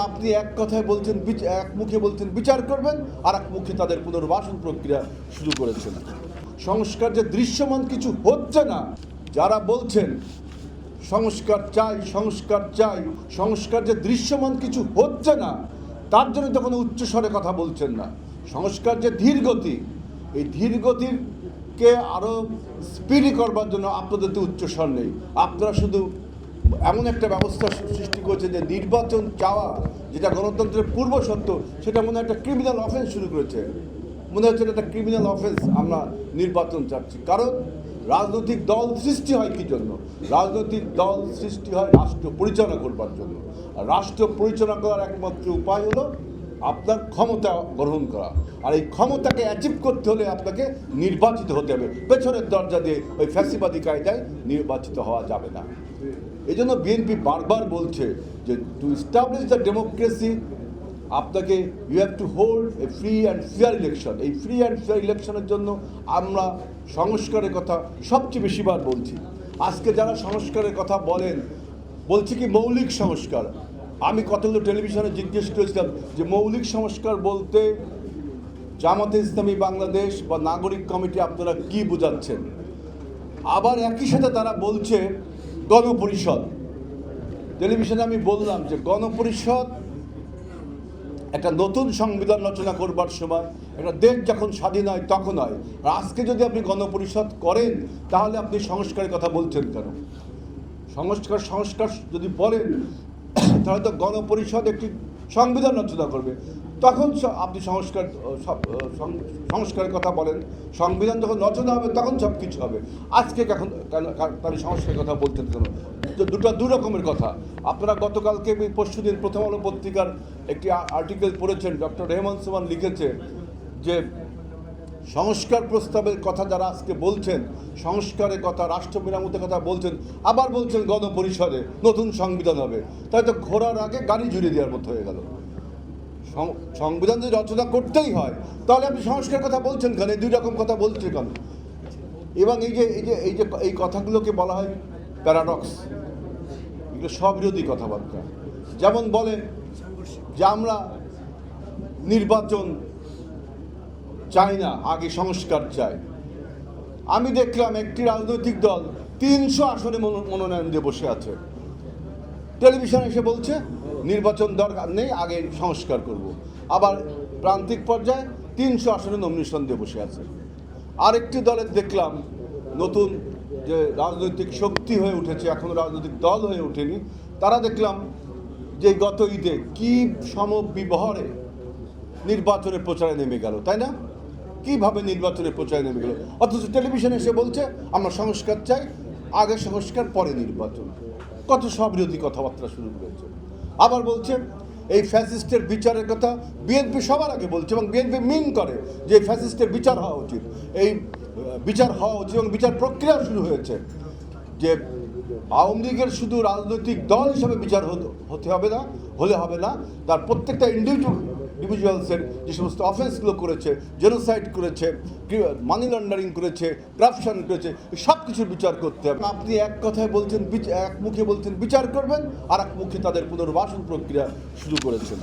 আপনি এক কথায় বলছেন, এক মুখে বলছেন বিচার করবেন, আর এক মুখে তাদের পুনর্বাসন প্রক্রিয়া শুরু করেছেন। সংস্কার যে দৃশ্যমান কিছু হচ্ছে না, যারা বলছেন সংস্কার চাই সংস্কার চাই, সংস্কার যে দৃশ্যমান কিছু হচ্ছে না, তার জন্য তো কোনো উচ্চস্বরে কথা বলছেন না। সংস্কার যে ধীরগতি, এই ধীরগতিকে আরও স্পিডি করবার জন্য আপনাদের তো উচ্চস্বর নেই। আপনারা শুধু এমন একটা ব্যবস্থা সৃষ্টি করেছে যে নির্বাচন চাওয়া, যেটা গণতন্ত্রের পূর্বশর্ত, সেটা মনে হয় একটা ক্রিমিনাল অফেন্স শুরু করেছে। মনে হচ্ছে একটা ক্রিমিনাল অফেন্স, আমরা নির্বাচন চাচ্ছি। কারণ রাজনৈতিক দল সৃষ্টি হয় কী জন্য? রাজনৈতিক দল সৃষ্টি হয় রাষ্ট্র পরিচালনা করবার জন্য। আর রাষ্ট্র পরিচালনা করার একমাত্র উপায় হলো আপনার ক্ষমতা গ্রহণ করা। আর এই ক্ষমতাকে অ্যাচিভ করতে হলে আপনাকে নির্বাচিত হতে হবে। পেছনের দরজা দিয়ে ওই ফ্যাসিবাদী কায়দায় নির্বাচিত হওয়া যাবে না। এই জন্য বিএনপি বারবার বলছে যে টু এস্টাবলিশ দ্য ডেমোক্রেসি, আপনাকে you have to hold a free and fair election. এই ফ্রি অ্যান্ড ফেয়ার ইলেকশনের জন্য আমরা সংস্কারের কথা সবচেয়ে বেশিবার বলছি। আজকে যারা সংস্কারের কথা বলেন, বলছে কি মৌলিক সংস্কার। আমি কতগুলো টেলিভিশনে জিজ্ঞেস করেছিলাম যে মৌলিক সংস্কার বলতে জামাতে ইসলামী বাংলাদেশ বা নাগরিক কমিটি আপনারা কি বোঝাচ্ছেন? আবার একই সাথে তারা বলছে গণপরিষদ। টেলিভিশনে আমি বললাম যে গণপরিষদ একটা নতুন সংবিধান রচনা করবার সময়, একটা দেশ যখন স্বাধীন হয় তখন হয়। আর আজকে যদি আপনি গণপরিষদ করেন, তাহলে আপনি সংস্কারের কথা বলছেন কেন? সংস্কার যদি বলেন, তাহলে তো গণপরিষদ একটি সংবিধান রচনা করবে, তখন আপনি সংস্কারের কথা বলেন। সংবিধান যখন রচনা হবে তখন সব কিছু হবে। আজকে এখন তার সংস্কারের কথা বলতেন কেন? দু রকমের কথা। আপনারা গতকালকে পরশুদিন প্রথম আলো পত্রিকার একটি আর্টিকেল পড়েছেন, ডক্টর রেহমান সোমান লিখেছে যে সংস্কার প্রস্তাবের কথা যারা আজকে বলছেন, সংস্কারের কথা, রাষ্ট্র মেরামতের কথা বলছেন, আবার বলছেন গণপরিষদে নতুন সংবিধান হবে। তাই তো ঘোড়ার আগে গাড়ি জুড়ে দেওয়ার মতো হয়ে গেল। সংবিধান যদি রচনা করতেই হয়, তাহলে আপনি সংস্কারের কথা বলছেন কেন? এই দুই রকম কথা বলছে কেন? এবং এই কথাগুলোকে বলা হয় প্যারাডক্স। এগুলো স্ববিরোধী কথাবার্তা। যেমন বলে যে আমরা নির্বাচন চাই না, আগে সংস্কার চাই। আমি দেখলাম একটি রাজনৈতিক দল 300 আসনে মনোনয়ন দিয়ে বসে আছে। টেলিভিশন এসে বলছে নির্বাচন দরকার নেই, আগে সংস্কার করব। আবার প্রান্তিক পর্যায়ে 300 আসনে নমিনেশন দিয়ে বসে আছে। আরেকটি দলের দেখলাম নতুন যে রাজনৈতিক শক্তি হয়ে উঠেছে, এখনও রাজনৈতিক দল হয়ে ওঠেনি, তারা দেখলাম যে গত ঈদে কী সমবিবহারে নির্বাচনের প্রচারে নেমে গেল, তাই না? কীভাবে নির্বাচনের প্রচারে নেমে গেল, অথচ টেলিভিশনে এসে বলছে আমরা সংস্কার চাই, আগে সংস্কার পরে নির্বাচন। কত স্ববিরোধী কথাবার্তা শুরু করেছে। আবার বলছে এই ফ্যাসিস্টের বিচারের কথা বিএনপি সবার আগে বলছে, এবং বিএনপি মিন করে যে এই ফ্যাসিস্টের বিচার হওয়া উচিত, এই বিচার হওয়া উচিত, এবং বিচার প্রক্রিয়া শুরু হয়েছে। যে আওয়ামী লীগের শুধু রাজনৈতিক দল হিসাবে বিচার হতে হবে না, তার প্রত্যেকটা ইন্ডিভিজুয়ালসের যে সমস্ত অফেন্সগুলো করেছে, জেনোসাইড করেছে, মানি লন্ডারিং করেছে, করাপশন করেছে, সব কিছুর বিচার করতে হবে। আপনি এক কথায় বলছেন, এক মুখে বলছেন বিচার করবেন, আর এক মুখে তাদের পুনর্বাসন প্রক্রিয়া শুরু করেছেন।